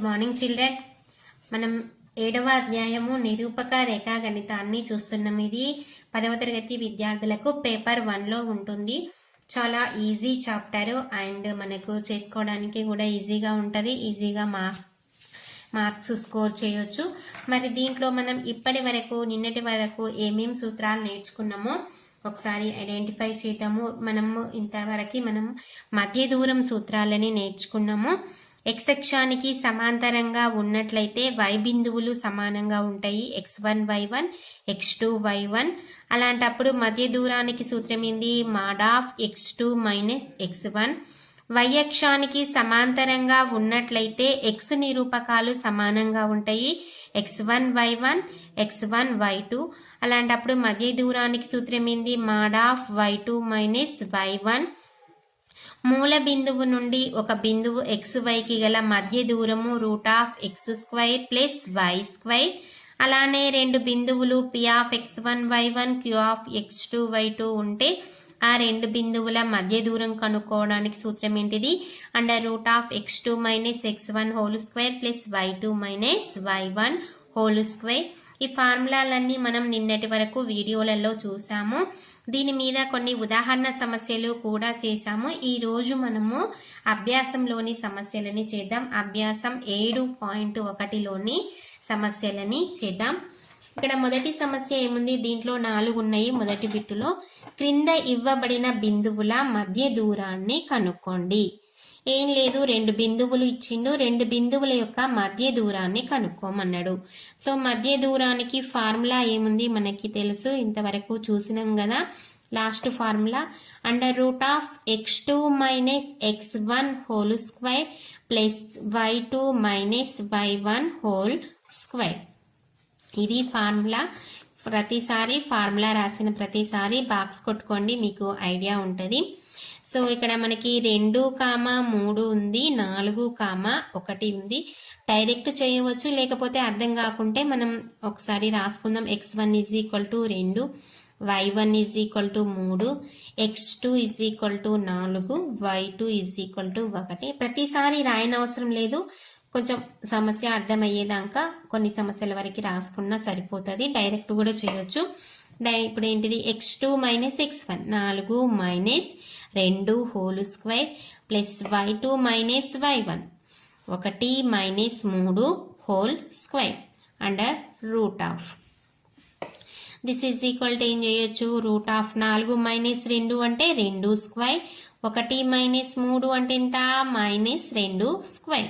Good morning children. మనం 7వ అధ్యాయము నిరూపక రేఖాగణితాన్ని చూస్తున్నాం. ఇది 10వ తరగతి విద్యార్థులకు పేపర్ 1లో ఉంటుంది. చాలా ఈజీ చాప్టర్ అండ్ మనకు చేసుకోవడానికి కూడా ఈజీగా ఉంటుంది. ఈజీగా మార్క్స్ స్కోర్ చేయొచ్చు. మరి దీంట్లో మనం నిన్నటి వరకు ఏమేం సూత్రాలు నేర్చుకున్నామో ఒకసారి ఐడెంటిఫై చేద్దాము. ఇంతవరకు మనం మధ్య దూరం సూత్రాలని నేర్చుకున్నాము. ఎక్స్ అక్షానికి సమాంతరంగా ఉన్నట్లయితే y బిందువులు సమానంగా ఉంటాయి. x1 y1 x2 y1. అలాంటప్పుడు మధ్య దూరానికి సూత్రం ఏంది? mod of x2 minus x1. y అక్షానికి సమాంతరంగా ఉన్నట్లయితే x నిరూపకాలు సమానంగా ఉంటాయి. x1 y1 x1 y2. అలాంటప్పుడు మధ్య దూరానికి సూత్రం ఏంది? mod of y2 minus y1. మూల బిందువు నుండి ఒక బిందువు xyకి గల మధ్య దూరము √x² ప్లస్ y². అలానే రెండు బిందువులు P(x1 y1 Q(x2 y2) ఉంటే ఆ రెండు బిందువుల మధ్య దూరం కనుక్కోవడానికి సూత్రం ఏంటిది? √x2 - x1² plus y2 - y1². ఈ ఫార్ములాలన్నీ మనం నిన్నటి వరకు వీడియోలలో చూసాము. దీని మీద కొన్ని ఉదాహరణ సమస్యలు కూడా చేశాము. ఈ రోజు మనము అభ్యాసంలోని సమస్యలని చేద్దాం. అభ్యాసం 7.1లోని సమస్యలని చేద్దాం. ఇక్కడ మొదటి సమస్య ఏముంది? దీంట్లో 4 ఉన్నాయి. మొదటి బిట్టులో క్రింద ఇవ్వబడిన బిందువుల మధ్య దూరాన్ని కనుక్కోండి. ఏం లేదు, 2 బిందువులు ఇచ్చిండు. 2 బిందువుల యొక్క మధ్య దూరాన్ని కనుక్కోమన్నాడు. సో మధ్య దూరానికి ఫార్ములా ఏముంది? మనకి తెలుసు, ఇంతవరకు చూసినాం కదా. Last formula √x2 - x1² plus y2 - y1². ఇది ఫార్ములా. ప్రతిసారి ఫార్ములా రాసిన ప్రతిసారి బాక్స్ కొట్టుకోండి, మీకు ఐడియా ఉంటుంది. సో ఇక్కడ మనకి 2, 3 ఉంది, 4, 1 ఉంది. డైరెక్ట్ చేయవచ్చు, లేకపోతే అర్థం కాకుంటే మనం ఒకసారి రాసుకుందాం. x1 = 2, y1 = 3, x2 = 4, y2 = 1. ప్రతిసారి రాయనవసరం లేదు. కొంచెం సమస్య అర్థమయ్యేదాకా కొన్ని సమస్యల వరకు రాసుకున్నా సరిపోతుంది. డైరెక్ట్ కూడా చేయొచ్చు. ఇప్పుడు ఏంటిది? x2 - x1 4 - 2² plus y2 - y1 1 - 3² under √. This is equal to ఏం చేయొచ్చు? √4 - 2 అంటే 2². 1 - 3 అంటే ఎంత? -2².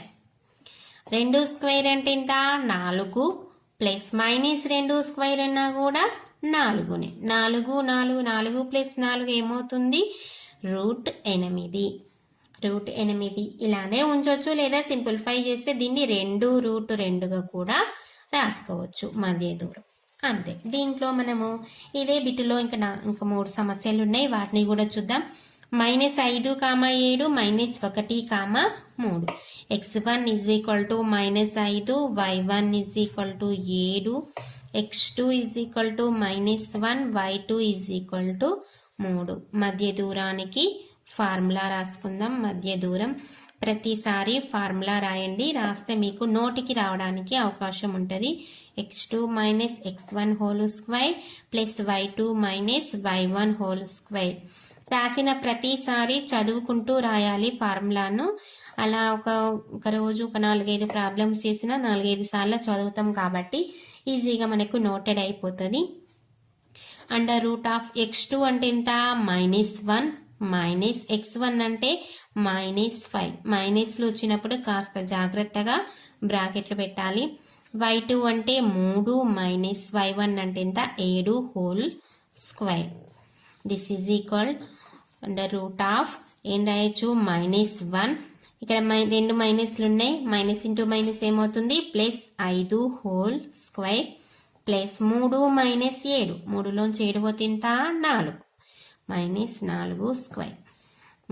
2² అంటే ఎంత? 4 ప్లస్ -2² అన్నా కూడా 4నే. 4 4 4 ప్లస్ 4 ఏమవుతుంది? √8. √8 ఇలానే ఉంచవచ్చు, లేదా సింప్లిఫై చేస్తే దీన్ని 2√2గా కూడా రాసుకోవచ్చు మధ్య దూరం. అంతే. దీంట్లో మనము ఇదే బిట్టులో ఇంకా 3 సమస్యలు ఉన్నాయి, వాటిని కూడా చూద్దాం. -5, 7 -1, 3. x1 = -5, y1 = 7, x2 = -1, y2 = 3. మధ్య దూరానికి ఫార్ములా రాసుకుందాం. మధ్య దూరం ప్రతిసారి ఫార్ములా రాయండి. రాస్తే మీకు నోటికి రావడానికి అవకాశం ఉంటుంది. x2 - x1² plus y2 - y1². రాసిన ప్రతిసారి చదువుకుంటూ రాయాలి ఫార్ములాను. అలా ఒక రోజు ఒక 4-5 ప్రాబ్లమ్స్ చేసినా 4-5 సార్లు చదువుతాం కాబట్టి ఈజీగా మనకు నోటెడ్ అయిపోతుంది. √x2 అంటే ఎంత? -1 -x1 అంటే -5. మైనస్లు వచ్చినప్పుడు కాస్త జాగ్రత్తగా బ్రాకెట్లు పెట్టాలి. y2 అంటే 3 - y1 అంటే ఎంత? 7² దిస్ ఈజ్ ఈక్వల్ √. ఏం రాయొచ్చు? -1. ఇక్కడ 2 మైనస్లు ఉన్నాయి. మైనస్ ఇంటూ మైనస్ ఏమవుతుంది? +5² ప్లస్ 3 - 7. 3లోంచి 7 పోతే ఎంత? 4 -4².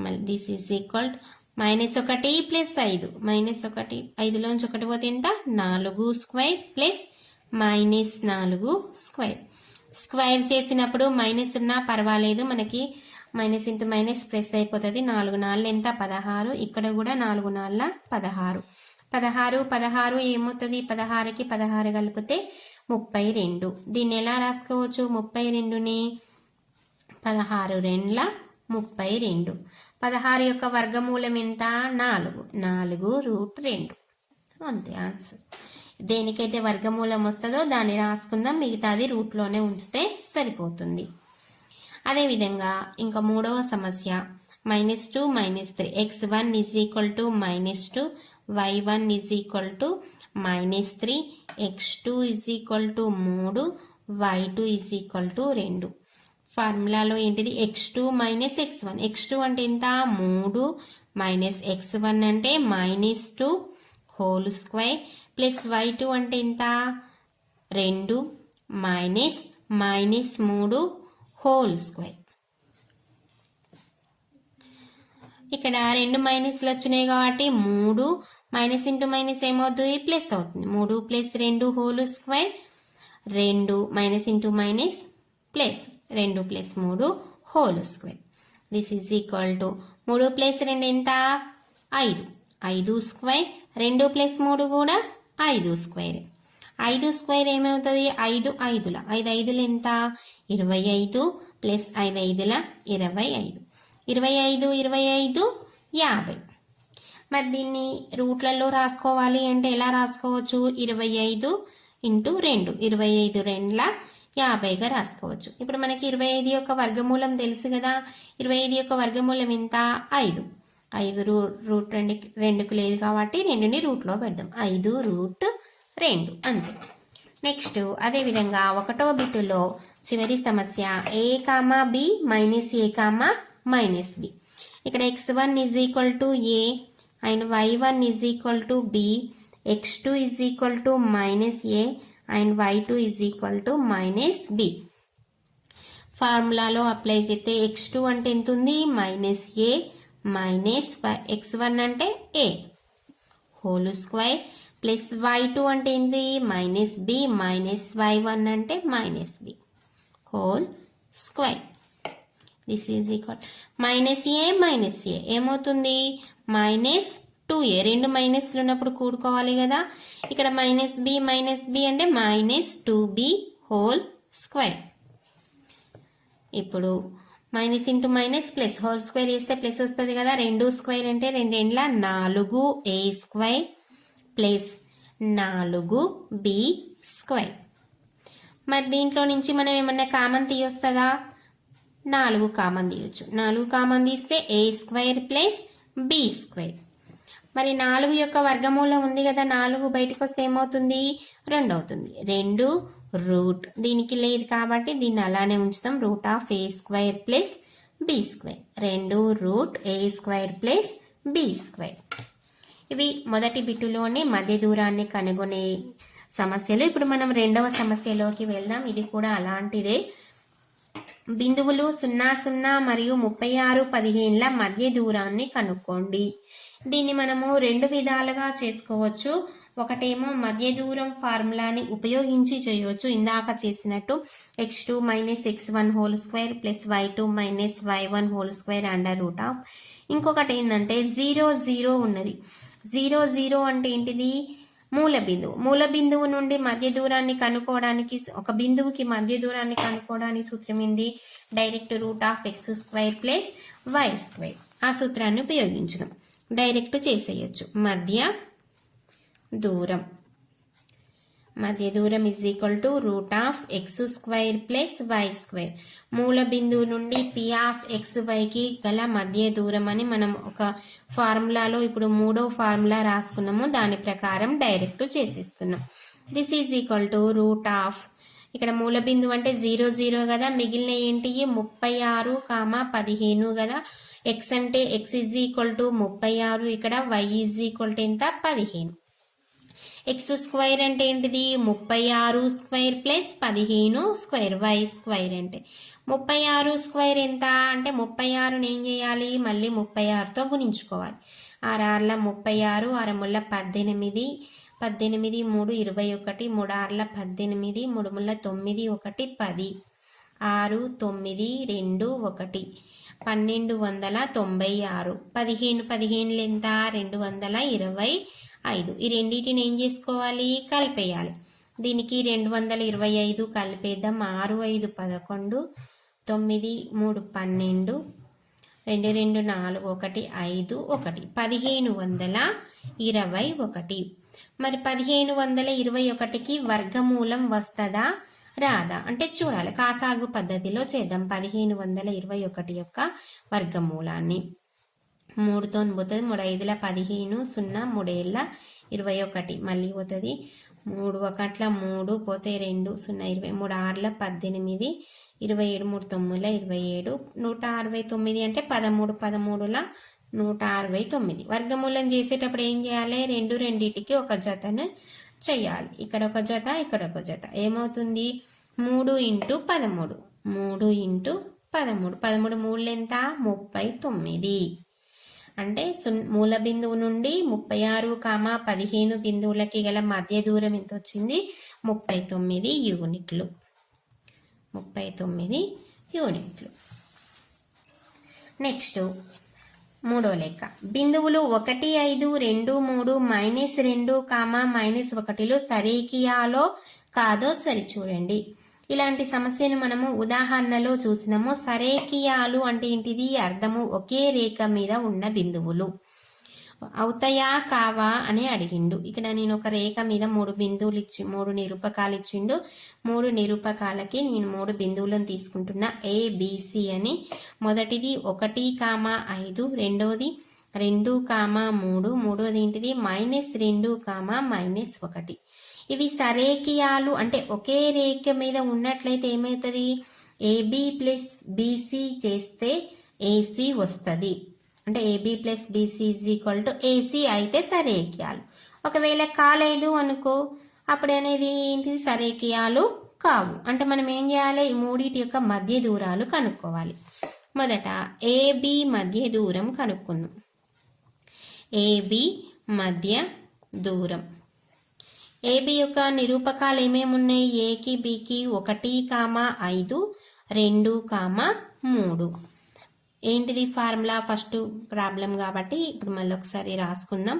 మళ్ళీ దిస్ ఈజ్ ఈక్వల్ -1 ప్లస్ 5. -1 5లోంచి 1 పోతే ఎంత? 4² ప్లస్ -4². స్క్వేర్ చేసినప్పుడు మైనస్ ఉన్నా పర్వాలేదు, మనకి మైనస్ ఇంటూ మైనస్ ప్లస్ అయిపోతుంది. 4 4 ఎంత? 16. ఇక్కడ కూడా 4 4 16. 16 16 ఏమవుతుంది? 16కి 16 కలిపితే 32. దీన్ని ఎలా రాసుకోవచ్చు? 32ని 16 రెండ్ల 32. 16 యొక్క వర్గమూలం ఎంత? 4. 4√2. అంతే ఆన్సర్. దేనికైతే వర్గమూలం వస్తుందో దాన్ని రాసుకుందాం, మిగతాది రూట్లోనే ఉంచితే సరిపోతుంది. అదేవిధంగా ఇంకా మూడవ సమస్య -2 -3 x1 = -2 y1 = -3 x2 = 3 y2 = 2. ఫార్ములాలో ఏంటిది? x2 - x1. x2 అంటే ఎంత? 3 మైనస్ x1 అంటే -2 హోల్ స్క్వేర్ ప్లస్ y2 అంటే ఎంత? 2 మైనస్ -3 హోల్ స్క్వేర్. ఇక్కడ 2 మైనస్లు వచ్చినాయి కాబట్టి 3 మైనస్ ఇంటూ మైనస్ ఏమవుతుంది? ప్లస్ అవుతుంది. 3 + 2 whole square 2 minus into minus plus 2 + 3 whole square. This is equal to 3 + 2 ఎంత? 5. 5 స్క్వేర్ 2 + 3 కూడా 5 స్క్వేర్. 5 స్క్వేర్ ఏమవుతుంది? 5 5ల 5 5లు ఎంత? 25 ప్లస్ 5 5ల 25. 25 25 50. మరి దీన్ని రూట్లలో రాసుకోవాలి అంటే ఎలా రాసుకోవచ్చు? 25 × 2 25 రెండ్ల 50గా రాసుకోవచ్చు. ఇప్పుడు మనకి 25 యొక్క వర్గమూలం తెలుసు కదా. 25 యొక్క వర్గమూలం ఎంత? 5. 5 రూట్ 2కు లేదు కాబట్టి 2ని రూట్లో పెడదాం. 5√2 అంతే. నెక్స్ట్ అదేవిధంగా 1వ బిట్టులో చివరి సమస్య a, b -a, -b. ఇక్కడ x1 = a and y1 = b, x2 = -a and y2 = -b. ఫార్ములాలో అప్లై చేస్తే x2 అంటే ఎంత ఉంది? -a మైనస్ x1 అంటే a whole square plus y2 అంటే ఏంటి? -b మైనస్ y1 అంటే -b whole square. This is equal -a ఏమవుతుంది? -2a. 2 మైనస్లు ఉన్నప్పుడు కూడుకోవాలి కదా. ఇక్కడ -b అంటే -2b హోల్ స్క్వేర్. ఇప్పుడు minus into minus plus whole square చేస్తే ప్లస్ వస్తుంది కదా. 2 స్క్వేర్ అంటే 2 ఎండ్ల 4a square plus 4b square. మరి దీంట్లో నుంచి మనం ఏమన్నా కామన్ తీయొస్తుందా? 4 కామన్ తీయొచ్చు. 4 కామన్ తీస్తే a square plus b square. మరి 4 యొక్క వర్గమూలం ఉంది కదా. 4 బయటకు వస్తే ఏమవుతుంది? 2 అవుతుంది. 2 రూట్ దీనికి లేదు కాబట్టి దీన్ని అలానే ఉంచుతాం. √a² plus b². 2√a² plus b². ఇవి మొదటి బిట్టులోని మధ్య దూరాన్ని కనుగొనే సమస్యలు. ఇప్పుడు మనం రెండవ సమస్యలోకి వెళ్దాం. ఇది కూడా అలాంటిదే. బిందువులు 0 0 మరియు 36 15ల మధ్య దూరాన్ని కనుక్కోండి. దీన్ని మనము 2 విధాలుగా చేసుకోవచ్చు. ఒకటేమో మధ్య దూరం ఫార్ములాని ఉపయోగించి చేయవచ్చు, ఇందాక చేసినట్టు x2 - x1² plus y2 - y1² √. ఇంకొకటి ఏంటంటే 0 0 ఉన్నది. 0 0 అంటే ఏంటిది? మూల బిందువు. మూల బిందువు నుండి మధ్య దూరాన్ని కనుక్కోవడానికి, ఒక బిందువుకి మధ్య దూరాన్ని కనుక్కోవడానికి సూత్రం ఏంది? Direct √x² plus y². ఆ సూత్రాన్ని ఉపయోగించడం డైరెక్ట్ చేసేయచ్చు. మధ్య దూరం is equal to √x² plus y². మూల బిందువు నుండి P(x)y)కి గల మధ్య దూరం అని మనం ఒక ఫార్ములాలో ఇప్పుడు 3వ ఫార్ములా రాసుకున్నాము. దాని ప్రకారం డైరెక్ట్ చేసేస్తున్నాం. దిస్ ఈజ్ ఈక్వల్ టు ఇక్కడ మూల బిందువు అంటే 0 0 కదా. మిగిలిన ఏంటి? 36, 15 కదా. x అంటే x ఈజ్ ఈక్వల్ టు 36, ఇక్కడ y ఈజ్ ఈక్వల్ టు ఎంత? 15. x² అంటే ఏంటిది? 36² ప్లస్ 15² y² అంటే 36² ఎంత అంటే 36ని ఏం చేయాలి? మళ్ళీ 36తో గుణించుకోవాలి. 6 6ల 36, 6 ముళ్ళ 18, 18 3 21, 3 6ల 18, 3 ముళ్ళ 9 1 10, 6 9 2 1 1296. 15 15 ఎంత? 226. 5. ఈ రెండింటిని ఏం చేసుకోవాలి, కలిపేయాలి. దీనికి 225 కలిపేద్దాం. 6 5 11, 9 3 12, 2 2 4 1 5 1 1521. మరి 1521కి వర్గమూలం వస్తుందా రాదా అంటే చూడాలి. కాసాగు పద్ధతిలో చేద్దాం. 1521 యొక్క వర్గమూలాన్ని 3తో పోతుంది. 3 5ల 15, 0 3 ఏళ్ళ 21 మళ్ళీ పోతుంది. 3 1ల 3 పోతే 2 0 20 3 6ల 18, 27 3 9ల 27, 169 అంటే 13 13ల 169. వర్గమూలం చేసేటప్పుడు ఏం చేయాలి, రెండింటికి ఒక జతను చెయ్యాలి. ఇక్కడ ఒక జత, ఇక్కడ ఒక జత. ఏమవుతుంది, 3 × 13, 3 × 13, 13 3 ఎంత 39. అంటే మూల బిందువు నుండి 36, 15 బిందువులకి గల మధ్య దూరం ఎంత వచ్చింది, 39 యూనిట్లు. 39 యూనిట్లు. నెక్స్ట్ మూడో లెక్క. బిందువులు 1 5 2 3 -2, -1లు సరేకియాలో కాదో సరిచూడండి. ఇలాంటి సమస్యను మనము ఉదాహరణలో చూసినాము. సరేకియాలు అంటే ఏంటిది, అర్థము ఒకే రేఖ మీద ఉన్న బిందువులు. అవుతాయా కావా అని అడిగిండు. ఇక్కడ నేను ఒక రేఖ మీద 3 బిందువులు 3 నిరూపకాలు ఇచ్చిండు. 3 నిరూపకాలకి నేను 3 బిందువులను తీసుకుంటున్నా, ABC అని. మొదటిది 1, 5, రెండోది 2, 3, మూడోది ఏంటిది -2, -1. ఇవి సరేకియాలు అంటే ఒకే రేఖ మీద ఉన్నట్లయితే ఏమవుతుంది, AB + BC చేస్తే AC వస్తుంది. అంటే AB + BC = AC అయితే సరేకియాలు. ఒకవేళ కాలేదు అనుకో, అప్పుడు అనేది ఏంటిది, సరేకియాలు కావు. అంటే మనం ఏం చేయాలి, ఈ మూడింటి యొక్క మధ్య దూరాలు కనుక్కోవాలి. మొదట AB మధ్య దూరం కనుక్కుందాం. AB మధ్య దూరం. AB యొక్క నిరూపకాలు ఏమేమి ఉన్నాయి, Aకి Bకి 1, 5, 2, 3. ఏంటిది ఫార్ములా, ఫస్ట్ ప్రాబ్లం కాబట్టి ఇప్పుడు మళ్ళీ ఒకసారి రాసుకుందాం.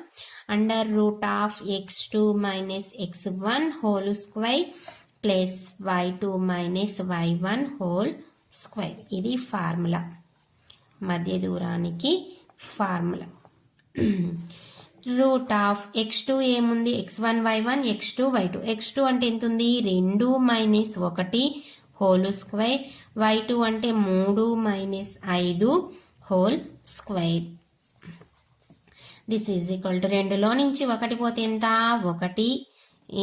√(x2 - x1) whole square +y2 - y1 whole square. ఇది ఫార్ములా, మధ్య దూరానికి ఫార్ములా. √(x2) ఏముంది, x1 y1, x2 y2. x2 అంటే ఎంత ఉంది, 2 - 1 హోల్ స్క్వేర్. y2 అంటే 3 - 5 whole square. This is equal to 2లో నుంచి 1 పోతే ఎంత, 1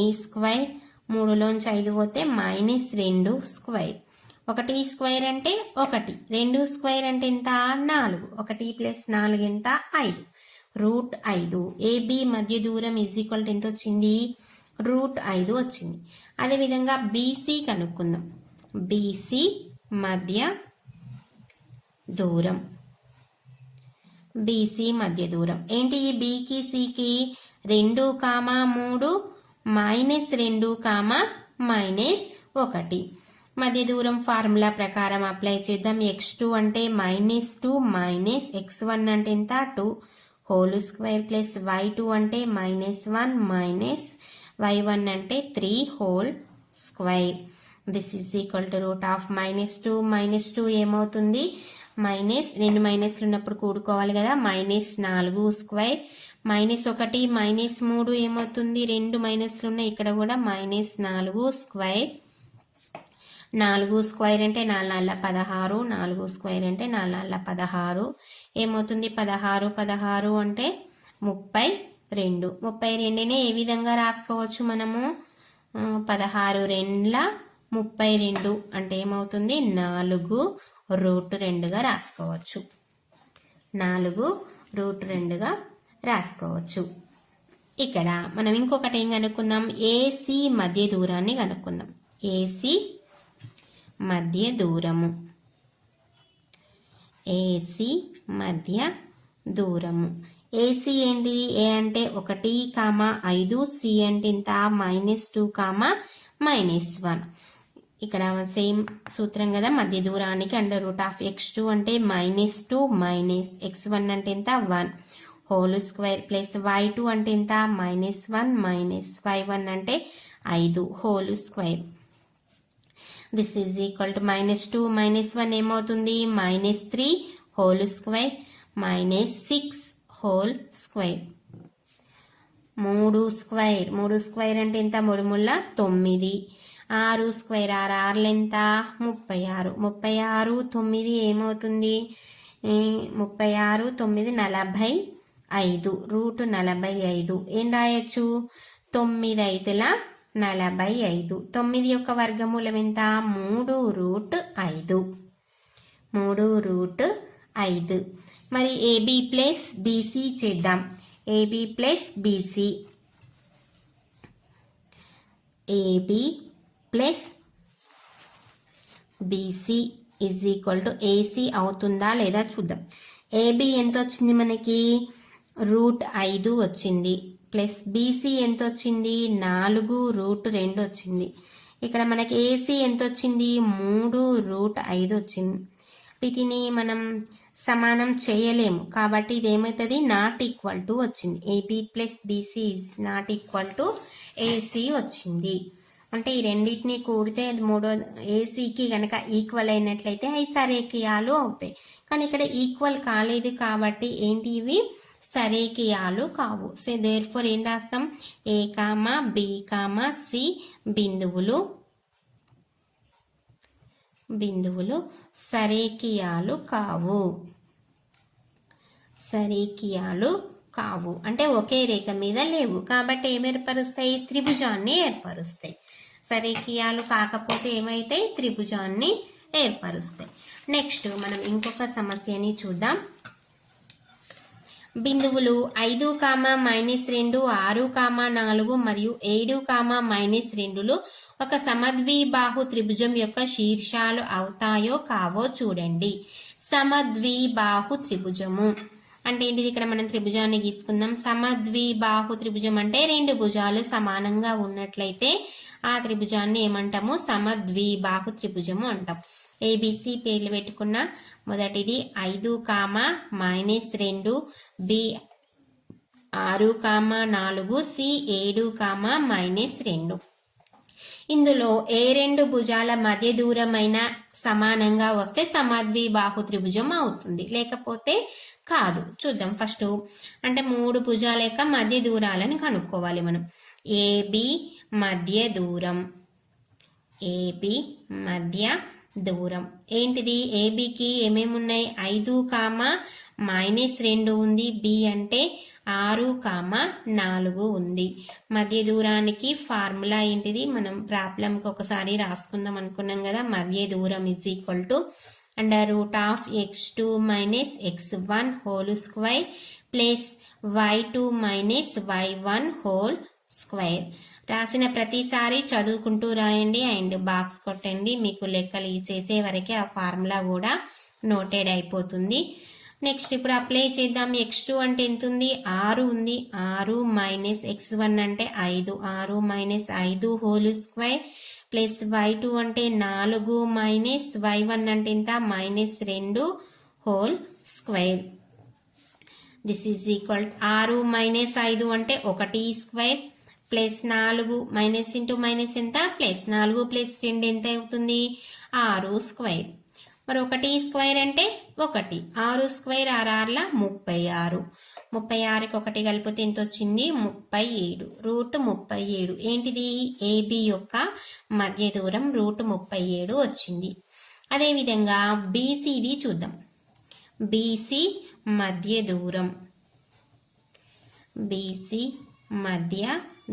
ఈ స్క్వేర్. 3లోంచి 5 పోతే -2 స్క్వేర్. 1 స్క్వేర్ అంటే 1, 2 స్క్వేర్ అంటే ఎంత 4, 1 + 4 ఎంత 5. √5. AB మధ్య దూరం ఈక్వల్ టు ఎంత వచ్చింది, √5 వచ్చింది. అదేవిధంగా BC కనుక్కుందాం. BC మధ్య దూరం. BC మధ్య దూరం ఏంటి, Bకి Cకి 2, 3 -2, -1. మధ్య దూరం ఫార్ములా ప్రకారం అప్లై చేద్దాం. x2 అంటే -2 -x1 అంటే ఎంత 2 హోల్ స్క్వేర్ +y2 అంటే -1 -y1 అంటే 3 whole square. This is equal to √(-2 - 2) ఏమవుతుంది, రెండు మైనస్లు ఉన్నప్పుడు కూడుకోవాలి కదా, -4 స్క్వేర్. -1 -3 ఏమవుతుంది, 2 మైనస్లు ఉన్నాయి, ఇక్కడ కూడా -4 స్క్వేర్. 4 స్క్వేర్ అంటే 4 16, 4 స్క్వేర్ అంటే 4 16 ఏమవుతుంది, 16 అంటే 32. 32ని ఏ విధంగా రాసుకోవచ్చు మనము, 16 2 32 అంటే ఏమవుతుంది, 4√2గా రాసుకోవచ్చు. 4√2గా రాసుకోవచ్చు. ఇక్కడ మనం ఇంకొకటి ఏం కనుక్కుందాం, AC మధ్య దూరాన్ని కనుక్కుందాం. AC మధ్య దూరము. AC మధ్య దూరము. AC ఏంటి, A అంటే 1, 5, C అంటే ఇంత -2, -1. ఇక్కడ సేమ్ సూత్రం కదా, మధ్య దూరానికి √(x2) అంటే -2 -x1 అంటే ఎంత 1 హోల్ స్క్వేర్ ప్లస్ y2 అంటే ఎంత -1 మైనస్ y1 అంటే 5 whole square. This is equal to -2 -1 ఏమవుతుంది -3 whole square -6 whole square. 3 square అంటే ఎంత 3 ముళ్ళ 9. 6 స్క్వేర్ 6 ఎంత 36. 36 9 ఏమవుతుంది 36 9 45 రూట్ 45. ఏం రాయొచ్చు 9 5ల 45. 9 యొక్క వర్గమూలం ఎంత 3 రూట్ 5. 3 రూట్ 5. మరి ఏబి ప్లస్ బీసీ చేద్దాం. AB plus BC AB plus BC is equal to AC అవుతుందా లేదా చూద్దాం. ఏబి ఎంత వచ్చింది మనకి రూట్ 5 వచ్చింది ప్లస్ బీసీ ఎంత వచ్చింది 4 రూట్ 2 వచ్చింది. ఇక్కడ మనకి ఏసీ ఎంత వచ్చింది 3 రూట్ 5 వచ్చింది. వీటిని మనం సమానం చేయలేము కాబట్టి ఇదేమవుతుంది నాట్ ఈక్వల్ టు వచ్చింది. AB plus BC is not equal to AC వచ్చింది. అంటే ఈ రెండింటిని కూడితే మూడో ఏసీకి కనుక ఈక్వల్ అయినట్లయితే అవి సరేకియాలు అవుతాయి. కానీ ఇక్కడ ఈక్వల్ కాలేదు కాబట్టి ఏంటి ఇవి సరేకియాలు కావు. సో దేర్ ఫోర్ ఏం రాస్తాం ఏ కామా బి కామా సి బిందువులు సరేకియాలు కావు. సరేకియాలు కావు అంటే ఒకే రేఖ మీద లేవు కాబట్టి ఏం ఏర్పరుస్తాయి త్రిభుజాన్ని ఏర్పరుస్తాయి. సరేకియాలు కాకపోతే ఏమైతాయి త్రిభుజాన్ని ఏర్పరుస్తాయి. నెక్స్ట్ మనం ఇంకొక సమస్యని చూద్దాం. బిందువులు 5, -2, 6, 4 మరియు 7, -2లు ఒక సమద్విబాహు త్రిభుజం యొక్క శీర్షాలు అవుతాయో కావో చూడండి. సమద్విబాహు త్రిభుజము అంటే ఏంటిది ఇక్కడ మనం త్రిభుజాన్ని గీసుకుందాం. సమద్విబాహు త్రిభుజం అంటే 2 భుజాలు సమానంగా ఉన్నట్లయితే ఆ త్రిభుజాన్ని ఏమంటాము సమద్విబాహు త్రిభుజము అంటాం. ఏబిసి పేర్లు పెట్టుకున్న మొదటిది 5, -2, బి 6, 4, సి 7, -2. ఇందులో ఏ 2 భుజాల మధ్య దూరమైన సమానంగా వస్తే సమద్విబాహు త్రిభుజం అవుతుంది లేకపోతే కాదు. చూద్దాం ఫస్ట్ అంటే 3 భుజాల యొక్క మధ్య దూరాలను కనుక్కోవాలి మనం. ఏబి మధ్య దూరం ఏంటిది ఏబికి ఏమేమి ఉన్నాయి 5, -2 ఉంది. బి అంటే 6, 4 ఉంది. మధ్య దూరానికి ఫార్ములా ఏంటిది మనం ప్రాబ్లంకి ఒకసారి రాసుకుందాం అనుకున్నాం కదా. మధ్య దూరం is equal to √(x2 - x1) whole square plus y2 - y1 whole square. రాసిన ప్రతిసారి చదువుకుంటూ రాయండి అండ్ బాక్స్ కొట్టండి. మీకు లెక్కలు చేసే వరకే ఆ ఫార్ములా కూడా నోటెడ్ అయిపోతుంది. నెక్స్ట్ ఇప్పుడు అప్లై చేద్దాం. x2 అంటే ఎంత ఉంది 6 ఉంది. 6 - x1 అంటే 5. 6 - 5 హోల్ స్క్వేర్ ప్లస్ y2 అంటే 4 - y1 అంటే ఎంత -2 whole square. This is equal 6 - 5 అంటే 1 square plus 4 minus into minus ఎంత ప్లస్ 4 ప్లస్ 2 ఎంత అవుతుంది 6 స్క్వేర్. మరి 1 స్క్వేర్ అంటే 1. 6 స్క్వేర్ 6 36. 36కి 1 కలిపితే ఎంత వచ్చింది 37 √37. ఏంటిది ఏబి యొక్క మధ్య దూరం √37 వచ్చింది. అదేవిధంగా బీసీది చూద్దాం. బీసీ మధ్య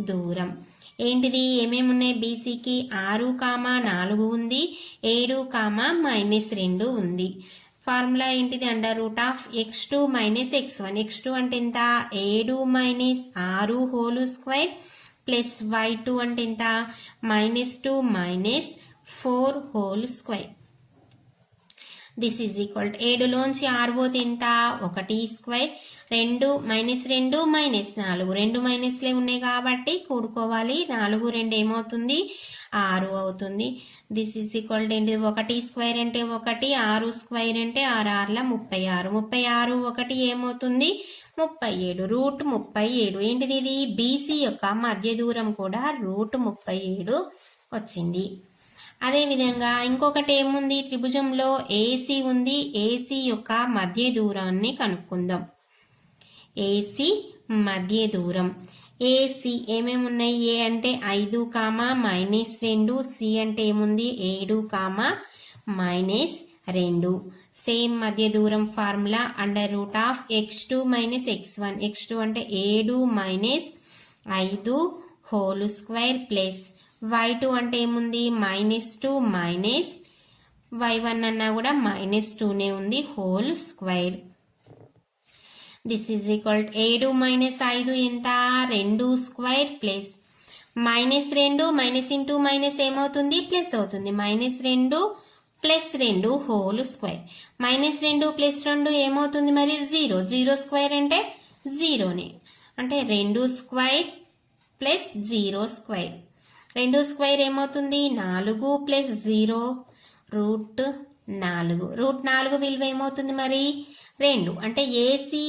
దూరం ఏంటిది ఏమేమి ఉన్నాయి బీసీకి 6, 4 ఉంది. 7, -2 ఉంది. ఫార్ములా ఏంటిది √(x2 - x1). x2 అంటే ఎంత 7 - 6 హోల్ స్క్వేర్ ప్లస్ y2 అంటే ఎంత -2 - 4 whole square. This is equal to 7లోంచి 6 పోతే ఎంత 1 స్క్వేర్ 2 -2 -4 2 మైనస్లే ఉన్నాయి కాబట్టి కూడుకోవాలి 4 2 ఏమవుతుంది 6 అవుతుంది. This is equal to 1 square అంటే 1 6 స్క్వేర్ అంటే 6 6ల 36 36 1 ఏమవుతుంది 37 రూట్ 37 ఏంటిది ఇది బీసీ యొక్క మధ్య దూరం కూడా రూట్ 37 వచ్చింది. అదే విధంగా ఇంకొకటి ఏముంది త్రిభుజంలో ఏసీ ఉంది. ఏసీ యొక్క మధ్య దూరాన్ని కనుక్కుందాం. ఏసీ మధ్య దూరం ఏసీ ఏమేమి ఉన్నాయి ఏ అంటే 5 -2 సి అంటే ఏముంది 7 -2 సేమ్ మధ్య దూరం ఫార్ములా √x2 - x1 x2 అంటే 7 -5 హోల్ స్క్వేర్ ప్లస్ y2 అంటే ఏముంది -2 y1 అన్నా కూడా -2నే ఉంది whole square. This is equal 7 -5 ఎంత 2 square plus -2 minus into minus ఏమవుతుంది ప్లస్ అవుతుంది -2 + 2 హోల్ స్క్వేర్ -2 + 2 ఏమవుతుంది మరి 0 0 స్క్వేర్ అంటే 0నే అంటే 2 స్క్వేర్ ప్లస్ 0 స్క్వేర్ 2 స్క్వేర్ ఏమవుతుంది 4 + 0 √4 విలువ ఏమవుతుంది మరి 2 అంటే ఏసీ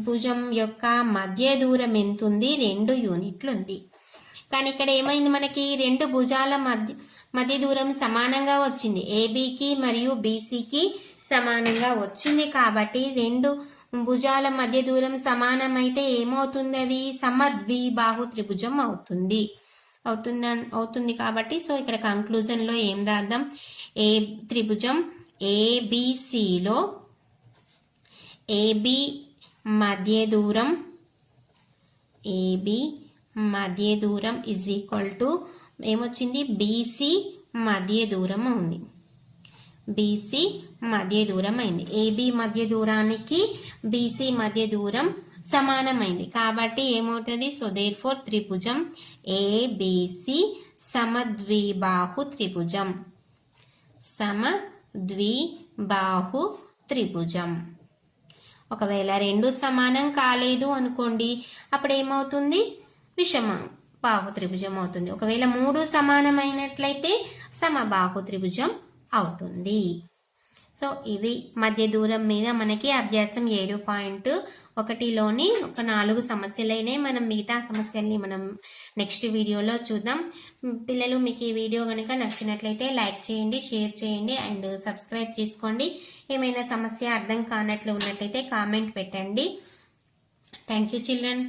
భుజం యొక్క మధ్య దూరం ఎంత ఉంది 2 యూనిట్లు ఉంది. కానీ ఇక్కడ ఏమైంది మనకి 2 భుజాల మధ్య దూరం సమానంగా వచ్చింది. ఏబీకి మరియు బీసీకి సమానంగా వచ్చింది కాబట్టి 2 భుజాల మధ్య దూరం సమానమైతే ఏమవుతుంది అది సమద్విబాహు త్రిభుజం అవుతుంది కాబట్టి సో ఇక్కడ కంక్లూజన్ లో ఏం రాద్దాం త్రిభుజం ఏబిసిలో ఏబి మధ్య దూరం ఇజ్ ఈక్వల్ టు ఏమొచ్చింది బీసీ మధ్య దూరం ఉంది. బీసీ మధ్య దూరం అయింది. ఏబి మధ్య దూరానికి బీసీ మధ్య దూరం సమానమైంది కాబట్టి ఏమవుతుంది సో దేర్ఫోర్ త్రిభుజం ఏబిసి సమద్విబాహు త్రిభుజం. ఒకవేళ 2 సమానం కాలేదు అనుకోండి అప్పుడు ఏమవుతుంది విషమ బాహు త్రిభుజం అవుతుంది. ఒకవేళ 3 సమానమైనట్లయితే సమబాహు త్రిభుజం అవుతుంది. సో ఇది మధ్య దూరం మీద మనకి అభ్యాసం 7.1లోని ఒక 4 సమస్యలైనా మనం మిగతా సమస్యల్ని మనం నెక్స్ట్ వీడియోలో చూద్దాం. పిల్లలు మీకు ఈ వీడియో కనుక నచ్చినట్లయితే లైక్ చేయండి, షేర్ చేయండి అండ్ సబ్స్క్రైబ్ చేసుకోండి. ఏమైనా సమస్య అర్థం కానట్లు ఉన్నట్లయితే కామెంట్ పెట్టండి. Thank you children.